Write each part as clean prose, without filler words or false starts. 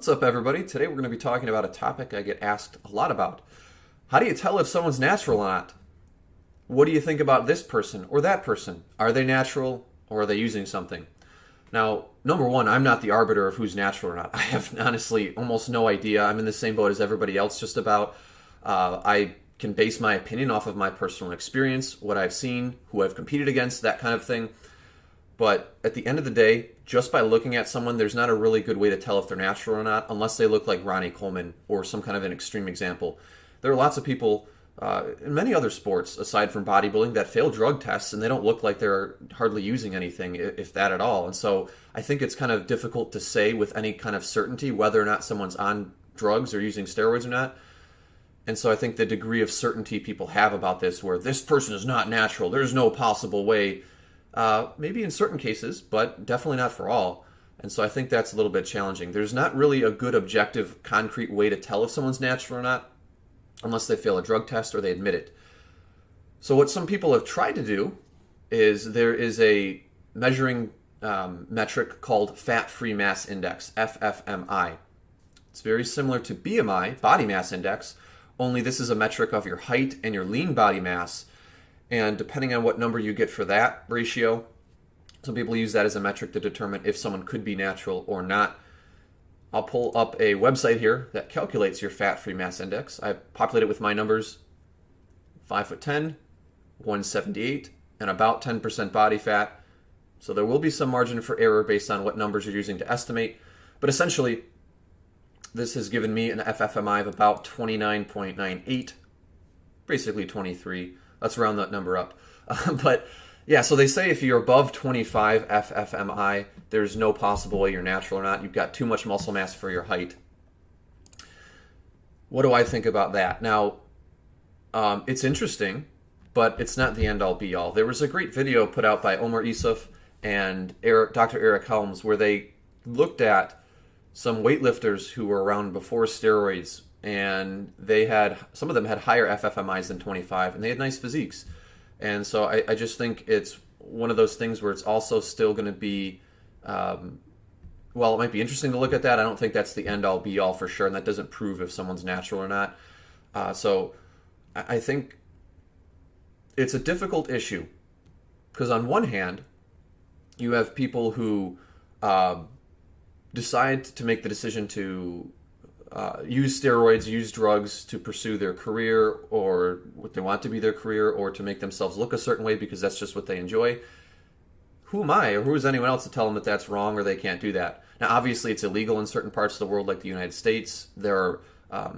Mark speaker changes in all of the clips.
Speaker 1: What's up, everybody? Today we're going to be talking about a topic I get asked a lot about. How do you tell if someone's natural or not? What do you think about this person or that person? Are they natural or are they using something? Now, number one, I'm not the arbiter of who's natural or not. I have honestly almost no idea. I'm in the same boat as everybody else just about. I can base my opinion off of my personal experience, what I've seen, who I've competed against, that kind of thing. But at the end of the day, just by looking at someone, there's not a really good way to tell if they're natural or not, unless they look like Ronnie Coleman or some kind of an extreme example. There are lots of people in many other sports, aside from bodybuilding, that fail drug tests and they don't look like they're hardly using anything, if that at all. And so I think it's kind of difficult to say with any kind of certainty whether or not someone's on drugs or using steroids or not. And so I think the degree of certainty people have about this, where this person is not natural, there's no possible way, maybe in certain cases, but definitely not for all. And so I think that's a little bit challenging. There's not really a good objective, concrete way to tell if someone's natural or not, unless they fail a drug test or they admit it. So what some people have tried to do is there is a measuring metric called Fat-Free Mass Index, FFMI. It's very similar to BMI, Body Mass Index, only this is a metric of your height and your lean body mass. And depending on what number you get for that ratio, some people use that as a metric to determine if someone could be natural or not. I'll pull up a website here that calculates your fat-free mass index. I've populated with my numbers: 5'10", 178, and about 10% body fat. So there will be some margin for error based on what numbers you're using to estimate. But essentially, this has given me an FFMI of about 29.98, basically 23. Let's round that number up. But yeah, so they say if you're above 25 FFMI, there's no possible way you're natural or not. You've got too much muscle mass for your height. What do I think about that? Now, it's interesting, but it's not the end-all be-all. There was a great video put out by Omar Isuf and Dr. Eric Helms where they looked at some weightlifters who were around before steroids, and some of them had higher FFMIs than 25, and they had nice physiques. And so I just think it's one of those things where it's also still going to be, well, it might be interesting to look at that. I don't think that's the end-all be-all for sure, and that doesn't prove if someone's natural or not. So I think it's a difficult issue, because on one hand, you have people who decide to make the decision to use steroids, use drugs to pursue their career or what they want to be their career, or to make themselves look a certain way because that's just what they enjoy. Who am I, or who is anyone else to tell them that that's wrong or they can't do that? Now, obviously, it's illegal in certain parts of the world, like the United States. There are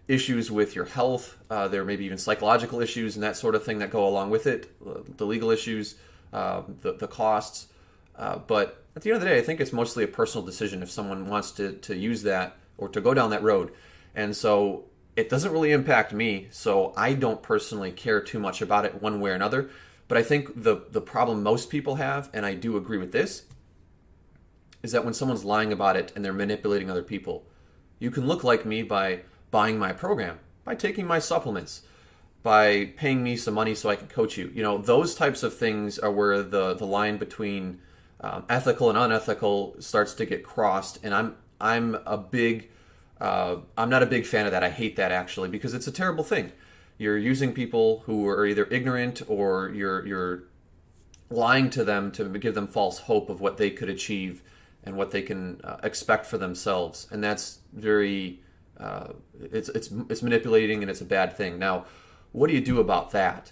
Speaker 1: issues with your health. There may be even psychological issues and that sort of thing that go along with it, the legal issues, the costs. But at the end of the day, I think it's mostly a personal decision if someone wants to use that or to go down that road. And so it doesn't really impact me, so I don't personally care too much about it one way or another. But I think the problem most people have, and I do agree with this, is that when someone's lying about it and they're manipulating other people, you can look like me by buying my program, by taking my supplements, by paying me some money so I can coach you. You know, those types of things are where the line between ethical and unethical starts to get crossed. And I'm not a big fan of that. I hate that, actually, because it's a terrible thing. You're using people who are either ignorant or you're lying to them to give them false hope of what they could achieve and what they can expect for themselves. And that's very it's manipulating, and it's a bad thing. Now, what do you do about that?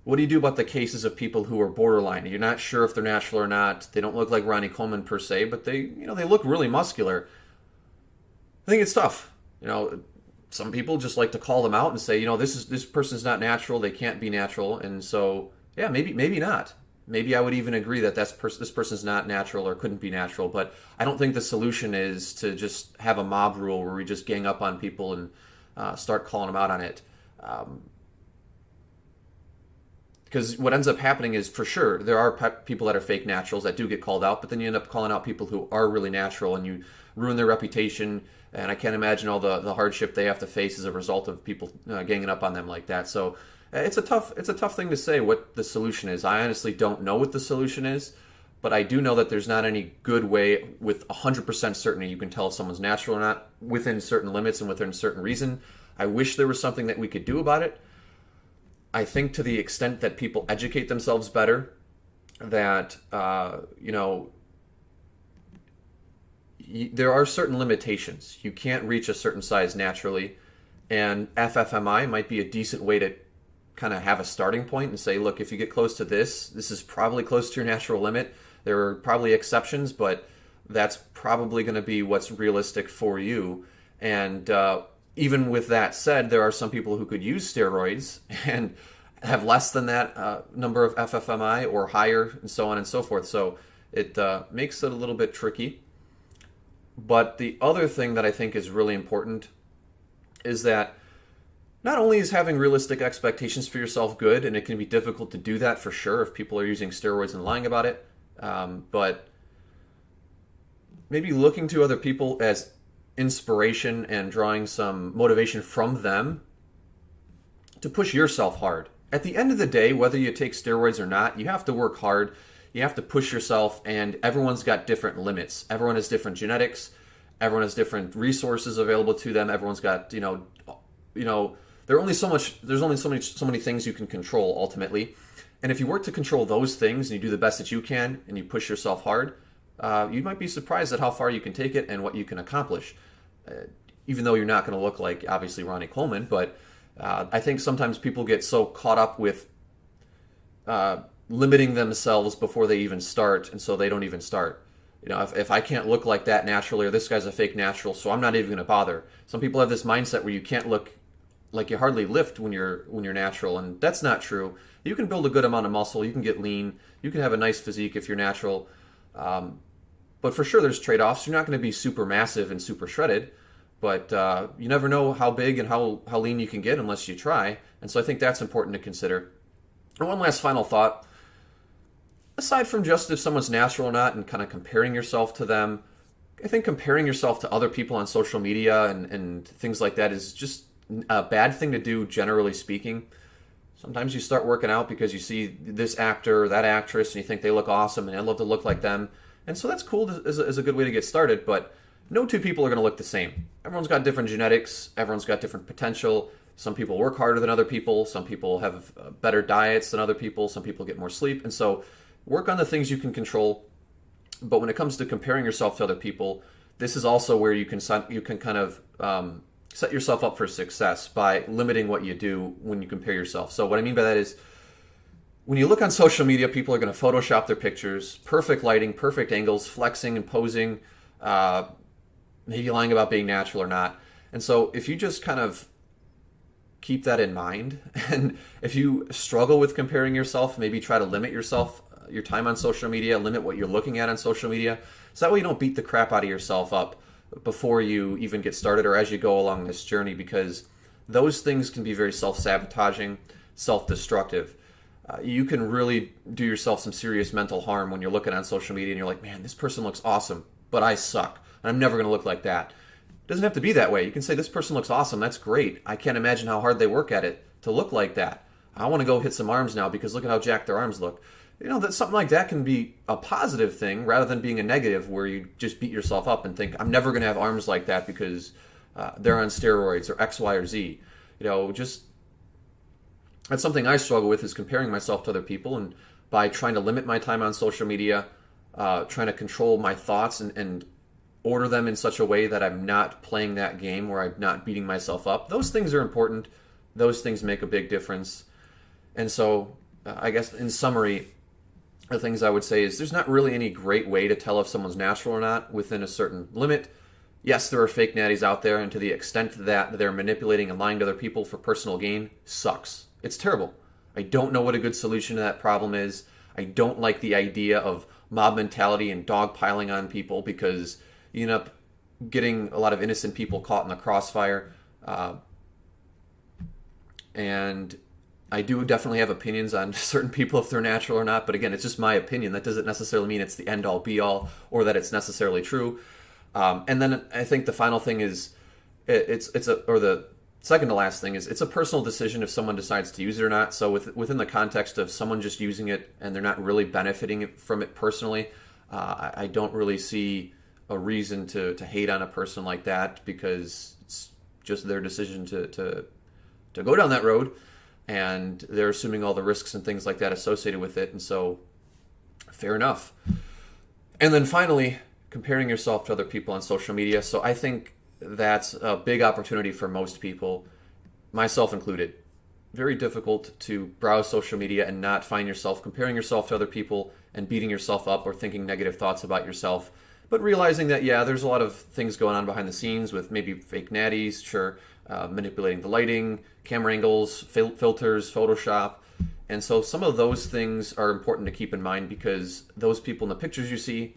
Speaker 1: What do you do about the cases of people who are borderline? You're not sure if they're natural or not. They don't look like Ronnie Coleman per se, but they look really muscular. I think it's tough. Some people just like to call them out and say, this person's not natural. They can't be natural. And so, yeah, maybe not. Maybe I would even agree that this person's not natural or couldn't be natural. But I don't think the solution is to just have a mob rule where we just gang up on people and start calling them out on it. Because what ends up happening is, for sure, there are people that are fake naturals that do get called out, but then you end up calling out people who are really natural, and you ruin their reputation. And I can't imagine all the hardship they have to face as a result of people ganging up on them like that. So it's a tough thing to say what the solution is. I honestly don't know what the solution is, but I do know that there's not any good way with 100% certainty you can tell if someone's natural or not within certain limits and within certain reason. I wish there was something that we could do about it. I think to the extent that people educate themselves better, that, there are certain limitations. You can't reach a certain size naturally, and FFMI might be a decent way to kind of have a starting point and say, look, if you get close to this is probably close to your natural limit. There are probably exceptions, but that's probably going to be what's realistic for you. And even with that said, there are some people who could use steroids and have less than that number of FFMI or higher, and so on and so forth. So it makes it a little bit tricky. But the other thing that I think is really important is that not only is having realistic expectations for yourself good, and it can be difficult to do that for sure if people are using steroids and lying about it, but maybe looking to other people as inspiration and drawing some motivation from them to push yourself hard. At the end of the day, whether you take steroids or not, you have to work hard. You have to push yourself, and everyone's got different limits. Everyone has different genetics. Everyone has different resources available to them. Everyone's got, there's only so many things you can control ultimately. And if you work to control those things and you do the best that you can and you push yourself hard, you might be surprised at how far you can take it and what you can accomplish. Even though you're not going to look like, obviously, Ronnie Coleman, but I think sometimes people get so caught up with limiting themselves before they even start, and so they don't even start. If I can't look like that naturally, or this guy's a fake natural, so I'm not even going to bother. Some people have this mindset where you can't look like you hardly lift when you're natural, and that's not true. You can build a good amount of muscle, you can get lean, you can have a nice physique if you're natural, but for sure there's trade-offs. You're not going to be super massive and super shredded, but you never know how big and how lean you can get unless you try, and so I think that's important to consider. And one last final thought. Aside from just if someone's natural or not and kind of comparing yourself to them, I think comparing yourself to other people on social media and things like that is just a bad thing to do, generally speaking. Sometimes you start working out because you see this actor or that actress and you think they look awesome and I'd love to look like them. And so that's cool as a good way to get started, but no two people are going to look the same. Everyone's got different genetics. Everyone's got different potential. Some people work harder than other people. Some people have better diets than other people. Some people get more sleep. And so work on the things you can control. But when it comes to comparing yourself to other people, this is also where you can kind of set yourself up for success by limiting what you do when you compare yourself. So what I mean by that is, when you look on social media, people are going to Photoshop their pictures, perfect lighting, perfect angles, flexing and posing, maybe lying about being natural or not. And so if you just kind of keep that in mind, and if you struggle with comparing yourself, maybe try to limit your time on social media, limit what you're looking at on social media, so that way you don't beat the crap out of yourself up before you even get started or as you go along this journey, because those things can be very self-sabotaging, self-destructive. You can really do yourself some serious mental harm when you're looking on social media and you're like, man, this person looks awesome, but I suck, and I'm never going to look like that. It doesn't have to be that way. You can say, this person looks awesome, that's great. I can't imagine how hard they work at it to look like that. I want to go hit some arms now because look at how jacked their arms look. That something like that can be a positive thing rather than being a negative where you just beat yourself up and think, I'm never going to have arms like that because they're on steroids or X, Y, or Z. Just that's something I struggle with, is comparing myself to other people, and by trying to limit my time on social media, trying to control my thoughts and order them in such a way that I'm not playing that game where I'm not beating myself up. Those things are important. Those things make a big difference. And so I guess in summary, the things I would say is there's not really any great way to tell if someone's natural or not within a certain limit. Yes, there are fake natties out there, and to the extent that they're manipulating and lying to other people for personal gain, sucks. It's terrible. I don't know what a good solution to that problem is. I don't like the idea of mob mentality and dogpiling on people, because you end up getting a lot of innocent people caught in the crossfire. And I do definitely have opinions on certain people if they're natural or not, but again, it's just my opinion. That doesn't necessarily mean it's the end-all, be-all, or that it's necessarily true. And then I think the final thing is, the second to last thing is it's a personal decision if someone decides to use it or not. So within the context of someone just using it and they're not really benefiting from it personally, I don't really see a reason to hate on a person like that, because it's just their decision to go down that road, and they're assuming all the risks and things like that associated with it. And so, fair enough. And then finally, comparing yourself to other people on social media. So I think that's a big opportunity for most people, myself included. Very difficult to browse social media and not find yourself comparing yourself to other people and beating yourself up or thinking negative thoughts about yourself. But realizing that, yeah, there's a lot of things going on behind the scenes with maybe fake natties, sure, manipulating the lighting, camera angles, filters, Photoshop. And so some of those things are important to keep in mind, because those people in the pictures you see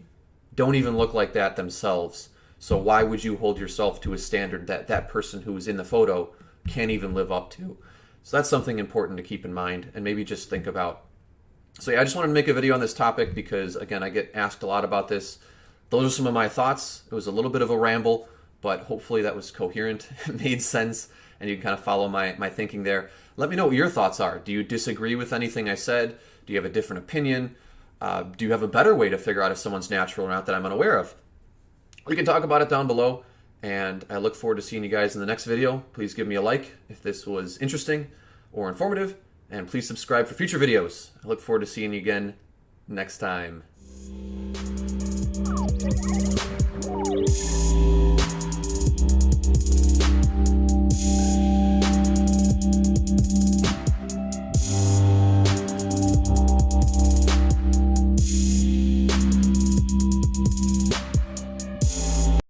Speaker 1: don't even look like that themselves. So why would you hold yourself to a standard that that person who is in the photo can't even live up to? So that's something important to keep in mind and maybe just think about. So yeah, I just wanted to make a video on this topic because, again, I get asked a lot about this. Those are some of my thoughts. It was a little bit of a ramble, but hopefully that was coherent. It made sense, and you can kind of follow my thinking there. Let me know what your thoughts are. Do you disagree with anything I said? Do you have a different opinion? Do you have a better way to figure out if someone's natural or not that I'm unaware of? We can talk about it down below, and I look forward to seeing you guys in the next video. Please give me a like if this was interesting or informative, and please subscribe for future videos. I look forward to seeing you again next time.